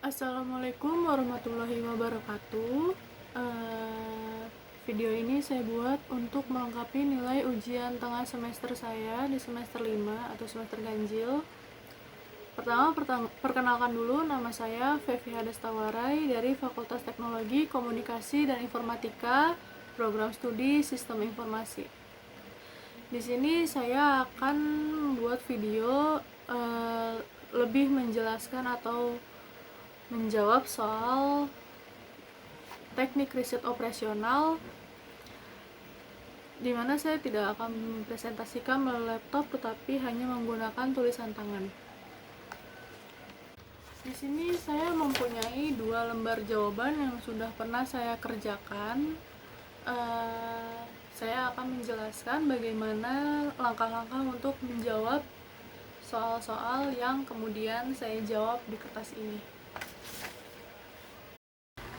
Assalamualaikum warahmatullahi wabarakatuh. Video ini saya buat untuk melengkapi nilai ujian tengah semester saya di semester 5 atau semester ganjil. Pertama, perkenalkan dulu, nama saya Fevi Hadastawarai dari Fakultas Teknologi Komunikasi dan Informatika, Program Studi Sistem Informasi. Di sini saya akan membuat video lebih menjelaskan atau menjawab soal teknik riset operasional, di mana saya tidak akan mempresentasikan melalui laptop tetapi hanya menggunakan tulisan tangan. Di sini saya mempunyai 2 lembar jawaban yang sudah pernah saya kerjakan. Saya akan menjelaskan bagaimana langkah-langkah untuk menjawab soal-soal yang kemudian saya jawab di kertas ini.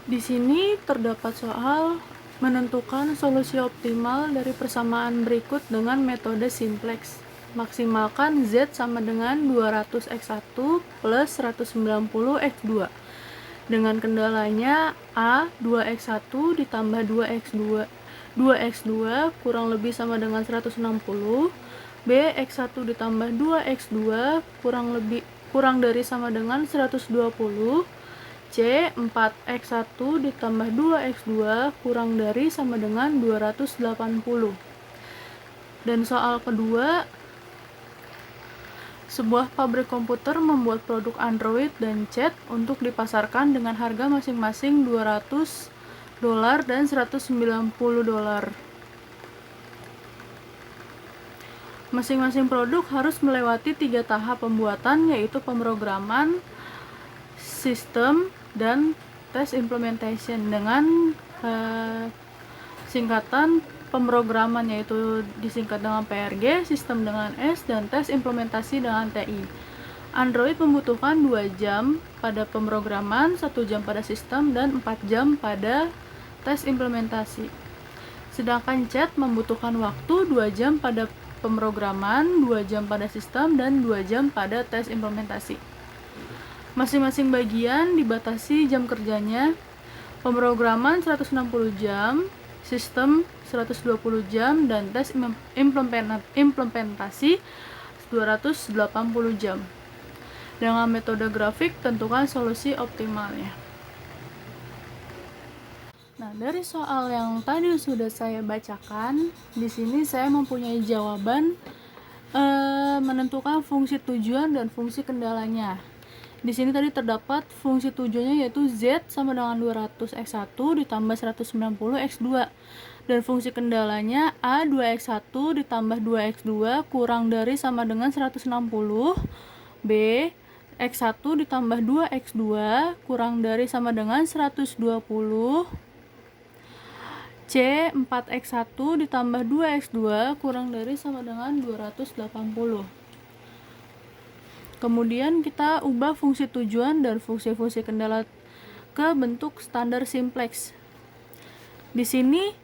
Di sini terdapat soal menentukan solusi optimal dari persamaan berikut dengan metode simplex. Maksimalkan Z sama dengan 200x1 plus 190x2. Dengan kendalanya A 2x1 ditambah 2x2 kurang lebih sama dengan 160, B x1 ditambah 2x2 kurang dari sama dengan 120, C 4x1 ditambah 2x2 kurang dari sama dengan 280. Dan soal kedua, sebuah pabrik komputer membuat produk Android dan chat untuk dipasarkan dengan harga masing-masing $200 dan $190. Masing-masing produk harus melewati 3 tahap pembuatan, yaitu pemrograman, sistem, dan test implementation. Dengan singkatan pemrograman yaitu disingkat dengan PRG, sistem dengan S, dan tes implementasi dengan TI. Android membutuhkan 2 jam pada pemrograman, 1 jam pada sistem, dan 4 jam pada tes implementasi. Sedangkan chat membutuhkan waktu 2 jam pada pemrograman, 2 jam pada sistem, dan 2 jam pada tes implementasi. Masing-masing bagian dibatasi jam kerjanya. Pemrograman 160 jam, sistem 120 jam, dan tes implementasi 280 jam. Dengan metode grafik, tentukan solusi optimalnya. Nah, dari soal yang tadi sudah saya bacakan, di sini saya mempunyai jawaban menentukan fungsi tujuan dan fungsi kendalanya. Di sini tadi terdapat fungsi tujuannya yaitu Z sama dengan 200x1 ditambah 190x2. Dan fungsi kendalanya A 2x1 ditambah 2x2 kurang dari sama dengan 160. B x1 ditambah 2x2 kurang dari sama dengan 120. C 4x1 ditambah 2x2 kurang dari sama dengan 280. Kemudian kita ubah fungsi tujuan dan fungsi-fungsi kendala ke bentuk standar simplex. Di sini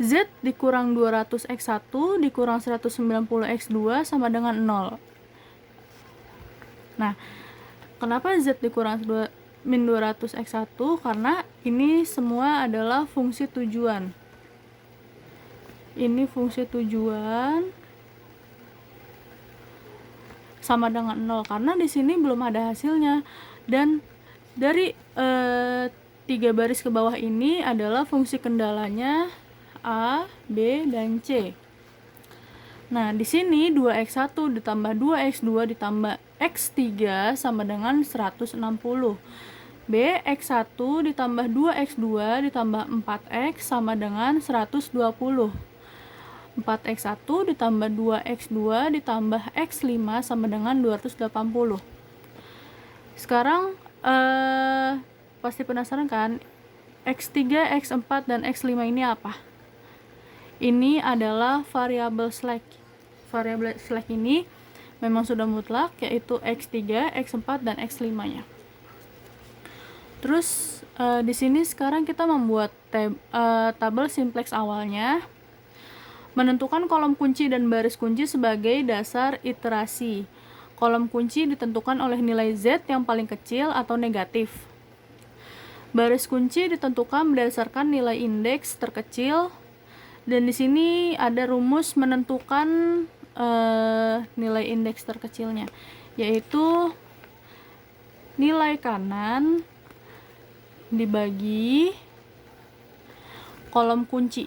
Z dikurang 200x1 dikurang 190x2 sama dengan 0. Nah, kenapa Z dikurang min 200x1? Karena ini semua adalah fungsi tujuan. Ini fungsi tujuan sama dengan 0 karena di sini belum ada hasilnya, dan dari 3 baris ke bawah ini adalah fungsi kendalanya A, B, dan C. Nah, di sini 2x1 ditambah 2x2 ditambah x3 sama dengan 160. B x1 ditambah 2x2 ditambah 4x sama dengan 120. 4x1 ditambah 2x2 ditambah x5 sama dengan 280. Sekarang pasti penasaran kan, x3, x4, dan x5 ini apa? Ini adalah variabel slack. Variabel slack ini memang sudah mutlak, yaitu x3, x4, dan x5-nya. Terus di sini sekarang kita membuat tabel simplex awalnya. Menentukan kolom kunci dan baris kunci sebagai dasar iterasi. kolom kunci ditentukan oleh nilai Z yang paling kecil atau negatif. Baris kunci ditentukan berdasarkan nilai indeks terkecil, dan di sini ada rumus menentukan nilai indeks terkecilnya, yaitu nilai kanan dibagi kolom kunci.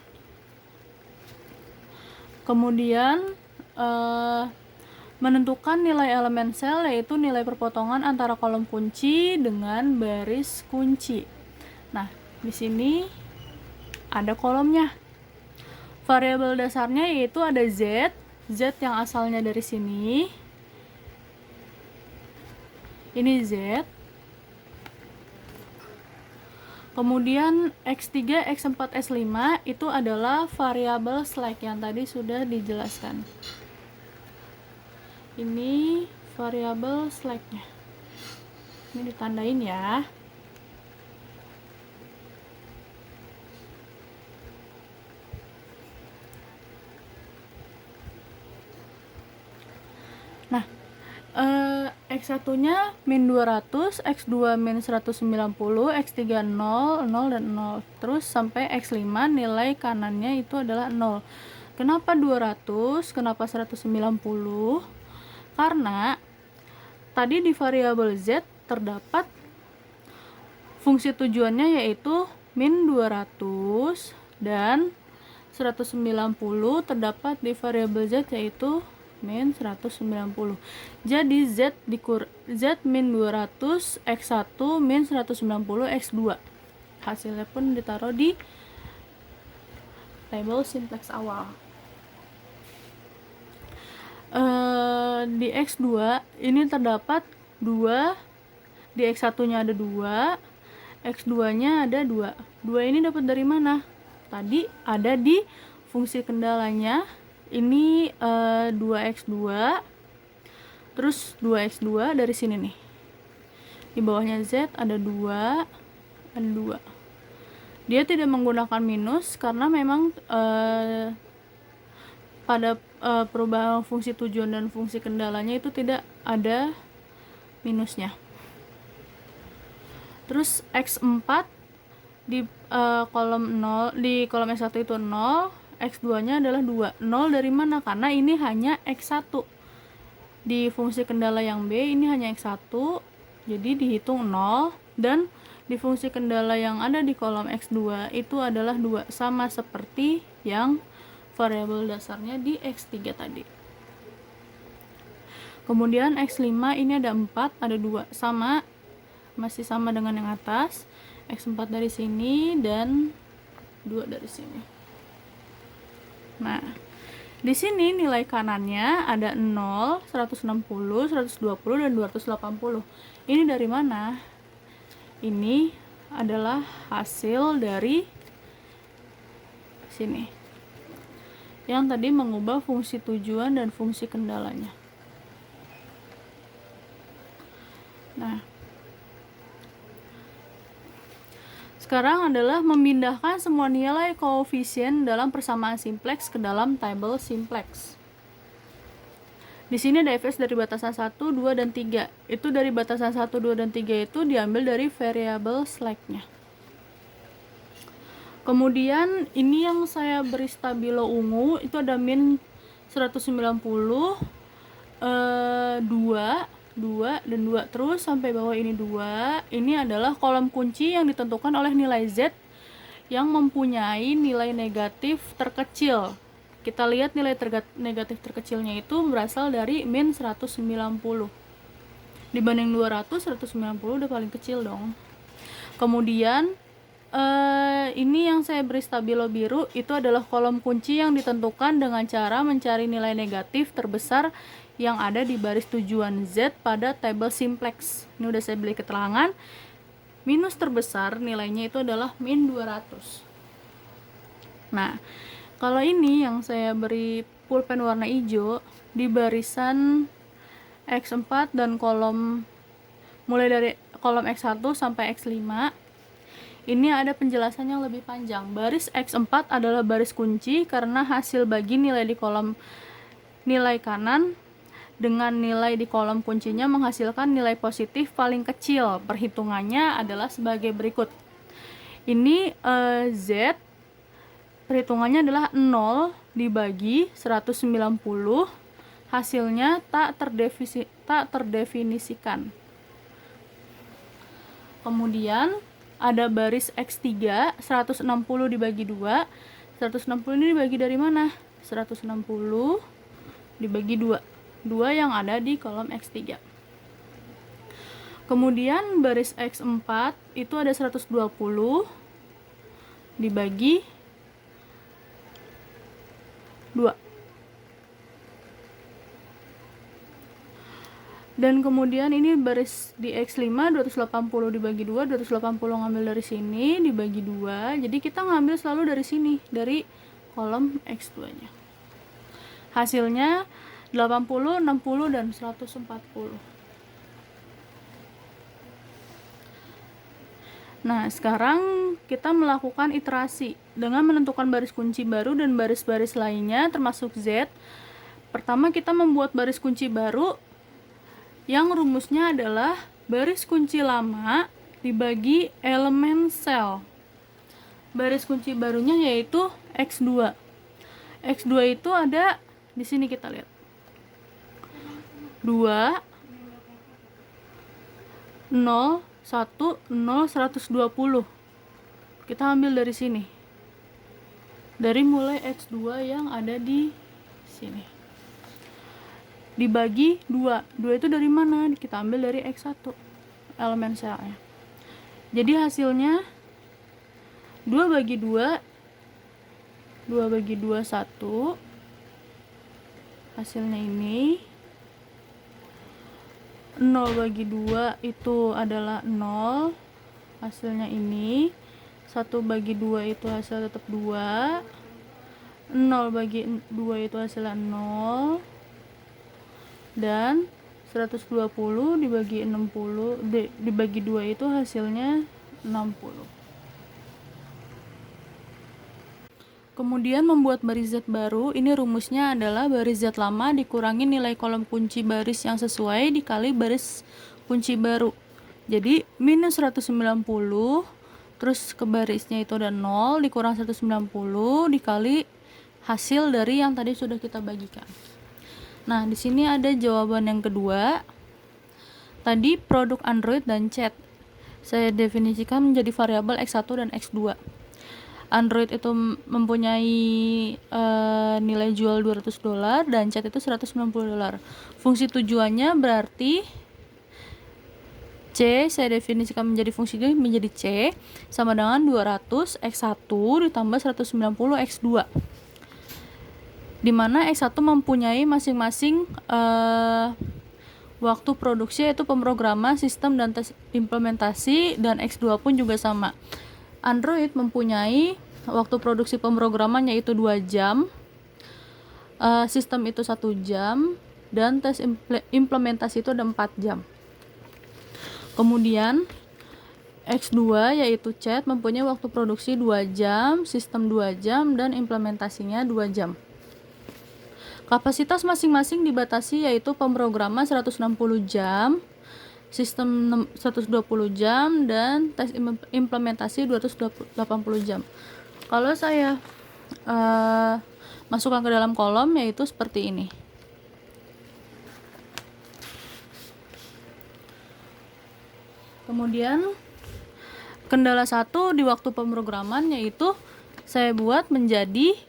Kemudian menentukan nilai elemen sel, yaitu nilai perpotongan antara kolom kunci dengan baris kunci. Nah, di sini ada kolomnya. Variabel dasarnya yaitu ada Z yang asalnya dari sini. Ini Z. Kemudian X3, X4, S5 itu adalah variabel slack yang tadi sudah dijelaskan. Ini variabel slacknya. Ini ditandain ya. Nah, X1-nya min 200, X2 min 190, X3 0, 0 dan 0. Terus sampai X5 nilai kanannya itu adalah 0. Kenapa 200? Kenapa 190? Karena tadi di variabel Z terdapat fungsi tujuannya yaitu min 200 dan 190 terdapat di variabel Z yaitu min 190. Jadi Z min 200, X1 min 190, X2. Hasilnya pun ditaruh di tabel simplex awal. Di X2 ini terdapat 2, di X1-nya ada 2, X2-nya ada 2. 2 ini dapat dari mana? Tadi ada di fungsi kendalanya. Ini 2x2, terus 2x2 dari sini nih. Di bawahnya Z ada 2, ada 2. Dia tidak menggunakan minus karena memang pada perubahan fungsi tujuan dan fungsi kendalanya itu tidak ada minusnya. Terus X4 di kolom 0, di kolom X1 itu 0, X2-nya adalah 2. 0 dari mana? Karena ini hanya X1. Di fungsi kendala yang B ini hanya X1, jadi dihitung 0. Dan di fungsi kendala yang ada di kolom X2 itu adalah 2, sama seperti yang variabel dasarnya di X3 tadi. Kemudian X5 ini ada 4, ada 2, sama, masih sama dengan yang atas. X4 dari sini dan 2 dari sini. Nah, di sini nilai kanannya ada 0, 160, 120 dan 280. Ini dari mana? Ini adalah hasil dari sini. Yang tadi mengubah fungsi tujuan dan fungsi kendalanya. Nah, sekarang adalah memindahkan semua nilai koefisien dalam persamaan simplex ke dalam tabel simplex. Di sini ada fs dari batasan 1, 2, dan 3. Itu dari batasan 1, 2, dan 3 itu diambil dari variabel slack-nya. Kemudian ini yang saya beri stabilo ungu itu ada min 190, 2, dan 2 terus sampai bawah ini 2. Ini adalah kolom kunci yang ditentukan oleh nilai Z yang mempunyai nilai negatif terkecil. Kita lihat nilai negatif terkecilnya itu berasal dari min 190. Dibanding 200, 190 udah paling kecil dong. Kemudian ini yang saya beri stabilo biru itu adalah kolom kunci yang ditentukan dengan cara mencari nilai negatif terbesar yang ada di baris tujuan Z pada tabel simplex. Ini udah saya beri keterangan. Minus terbesar nilainya itu adalah min 200. Nah, kalau ini yang saya beri pulpen warna hijau di barisan X4 dan kolom mulai dari kolom X1 sampai X5. Ini ada penjelasan yang lebih panjang. Baris X4 adalah baris kunci karena hasil bagi nilai di kolom nilai kanan dengan nilai di kolom kuncinya menghasilkan nilai positif paling kecil. Perhitungannya adalah sebagai berikut. Ini Z, perhitungannya adalah 0 dibagi 190, hasilnya tak terdefinisikan. Kemudian ada baris X3, 160 dibagi 2. 160 ini dibagi dari mana? 160 dibagi 2. 2 yang ada di kolom X3. Kemudian baris X4 itu ada 120 dibagi 2. Dan kemudian ini baris di X5 280 dibagi 2, 280 ngambil dari sini dibagi 2. Jadi kita ngambil selalu dari sini, dari kolom X2-nya. Hasilnya 80, 60, dan 140. Nah, sekarang kita melakukan iterasi dengan menentukan baris kunci baru dan baris-baris lainnya termasuk Z. Pertama kita membuat baris kunci baru yang rumusnya adalah baris kunci lama dibagi elemen sel. Baris kunci barunya yaitu X2. X2 itu ada di sini, kita lihat. 2 0 1 0 120. Kita ambil dari sini. Dari mulai X2 yang ada di sini. Dibagi 2. 2 itu dari mana? Kita ambil dari X1, elemen selnya. Jadi hasilnya 2 bagi 2, 2 bagi 2 1. Hasilnya ini 0 bagi 2 itu adalah 0. Hasilnya ini 1 bagi 2 itu hasil tetap 2. 0 bagi 2 itu hasilnya 0. Dan 120 dibagi 60 dibagi 2 itu hasilnya 60. Kemudian membuat baris Z baru, ini rumusnya adalah baris Z lama dikurangi nilai kolom kunci baris yang sesuai dikali baris kunci baru. Jadi minus 190, terus ke barisnya itu ada 0 dikurang 190 dikali hasil dari yang tadi sudah kita bagikan. Nah, di sini ada jawaban yang kedua. Tadi produk Android dan chat saya definisikan menjadi variabel X1 dan X2. Android itu mempunyai nilai jual $200 dan chat itu $190. Fungsi tujuannya berarti C saya definisikan menjadi fungsi ini menjadi C sama dengan 200 X1 ditambah 190 X2. Di mana X1 mempunyai masing-masing waktu produksi yaitu pemrograman, sistem, dan tes implementasi, dan X2 pun juga sama. Android mempunyai waktu produksi pemrograman yaitu 2 jam, sistem itu 1 jam, dan tes implementasi itu ada 4 jam. Kemudian X2 yaitu chat mempunyai waktu produksi 2 jam, sistem 2 jam, dan implementasinya 2 jam. Kapasitas masing-masing dibatasi yaitu pemrograman 160 jam, sistem 120 jam, dan tes implementasi 280 jam. Kalau saya masukkan ke dalam kolom yaitu seperti ini. Kemudian kendala 1 di waktu pemrograman yaitu saya buat menjadi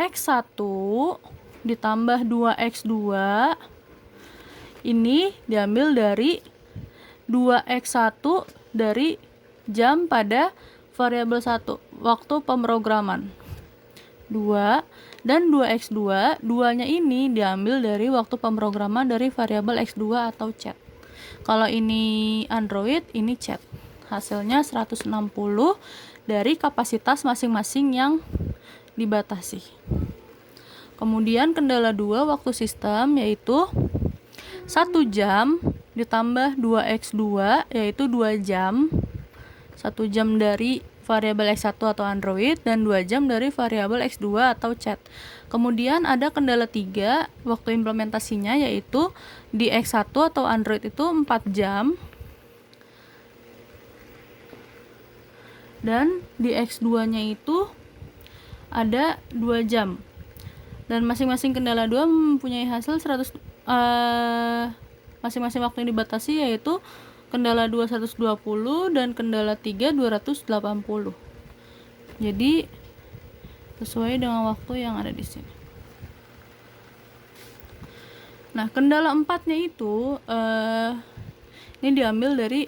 X1 ditambah 2X2 ini diambil dari 2X1 dari jam pada variabel 1 waktu pemrograman 2, dan 2X2 duanya ini diambil dari waktu pemrograman dari variabel X2 atau chat. Kalau ini Android, ini chat. Hasilnya 160 dari kapasitas masing-masing yang dibatasi. Kemudian kendala 2 waktu sistem yaitu 1 jam ditambah 2X2 yaitu 2 jam. 1 jam dari variabel X1 atau Android dan 2 jam dari variabel X2 atau chat. Kemudian ada kendala 3 waktu implementasinya, yaitu di X1 atau Android itu 4 jam dan di X2-nya itu ada 2 jam. Dan masing-masing kendala 2 mempunyai hasil 100 masing-masing waktu yang dibatasi, yaitu kendala 2 120 dan kendala 3 280. Jadi sesuai dengan waktu yang ada di sini. Nah, kendala 4-nya itu ini diambil dari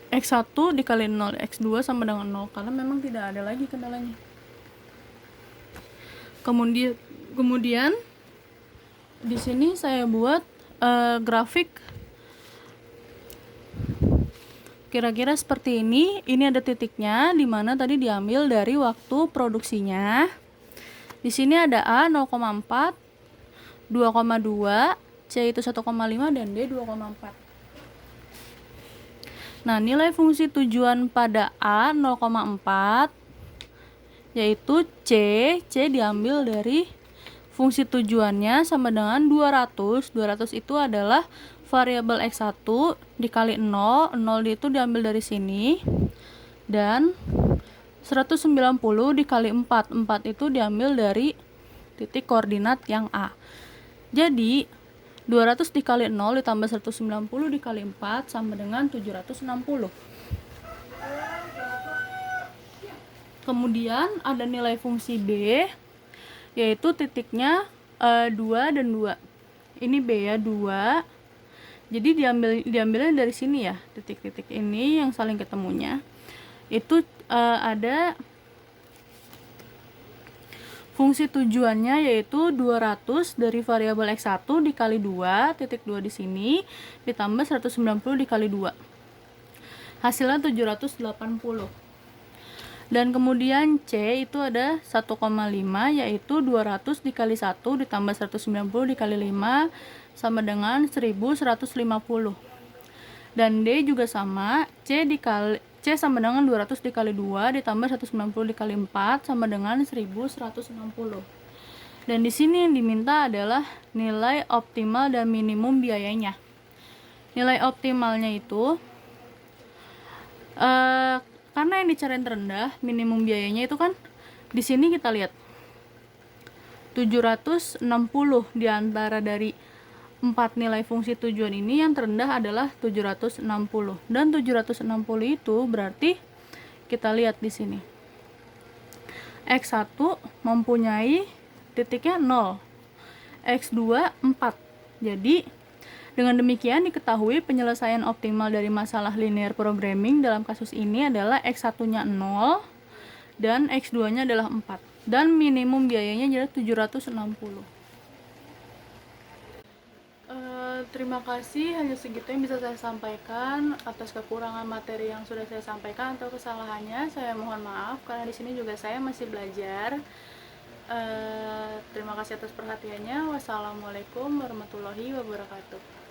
X1 dikali 0, X2 sama dengan 0, karena memang tidak ada lagi kendalanya. Kemudian di sini saya buat grafik kira-kira seperti ini. Ini ada titiknya di mana tadi diambil dari waktu produksinya. Di sini ada A 0,4, 2,2, C itu 1,5 dan D 2,4. Nah, nilai fungsi tujuan pada A 0,4 yaitu C diambil dari fungsi tujuannya sama dengan 200. 200 itu adalah variabel X1 dikali 0, 0 itu diambil dari sini, dan 190 dikali 4, 4 itu diambil dari titik koordinat yang A. Jadi 200 dikali 0 ditambah 190 dikali 4 sama dengan 760. Kemudian ada nilai fungsi B, yaitu titiknya 2 dan 2. Ini B ya, 2. Jadi diambilnya dari sini ya, titik-titik ini yang saling ketemunya. Itu ada fungsi tujuannya, yaitu 200 dari variabel X1 dikali 2, titik 2 di sini, ditambah 190 dikali 2. Hasilnya 780. Dan kemudian C itu ada 1,5, yaitu 200 dikali 1 ditambah 190 dikali 5 sama dengan 1150. Dan D juga sama, C sama dengan 200 dikali 2 ditambah 190 dikali 4 sama dengan 1160. Dan di sini yang diminta adalah nilai optimal dan minimum biayanya. Nilai optimalnya itu karena yang dicariin terendah, minimum biayanya itu kan di sini kita lihat 760 di antara dari 4 nilai fungsi tujuan ini, yang terendah adalah 760. Dan 760 itu berarti kita lihat di sini. X1 mempunyai titiknya 0. X2 4. Jadi dengan demikian diketahui penyelesaian optimal dari masalah linear programming dalam kasus ini adalah X1-nya 0 dan X2-nya adalah 4. Dan minimum biayanya adalah 760. Terima kasih, hanya segitu yang bisa saya sampaikan. Atas kekurangan materi yang sudah saya sampaikan atau kesalahannya, saya mohon maaf karena di sini juga saya masih belajar. Terima kasih atas perhatiannya. Wassalamualaikum warahmatullahi wabarakatuh.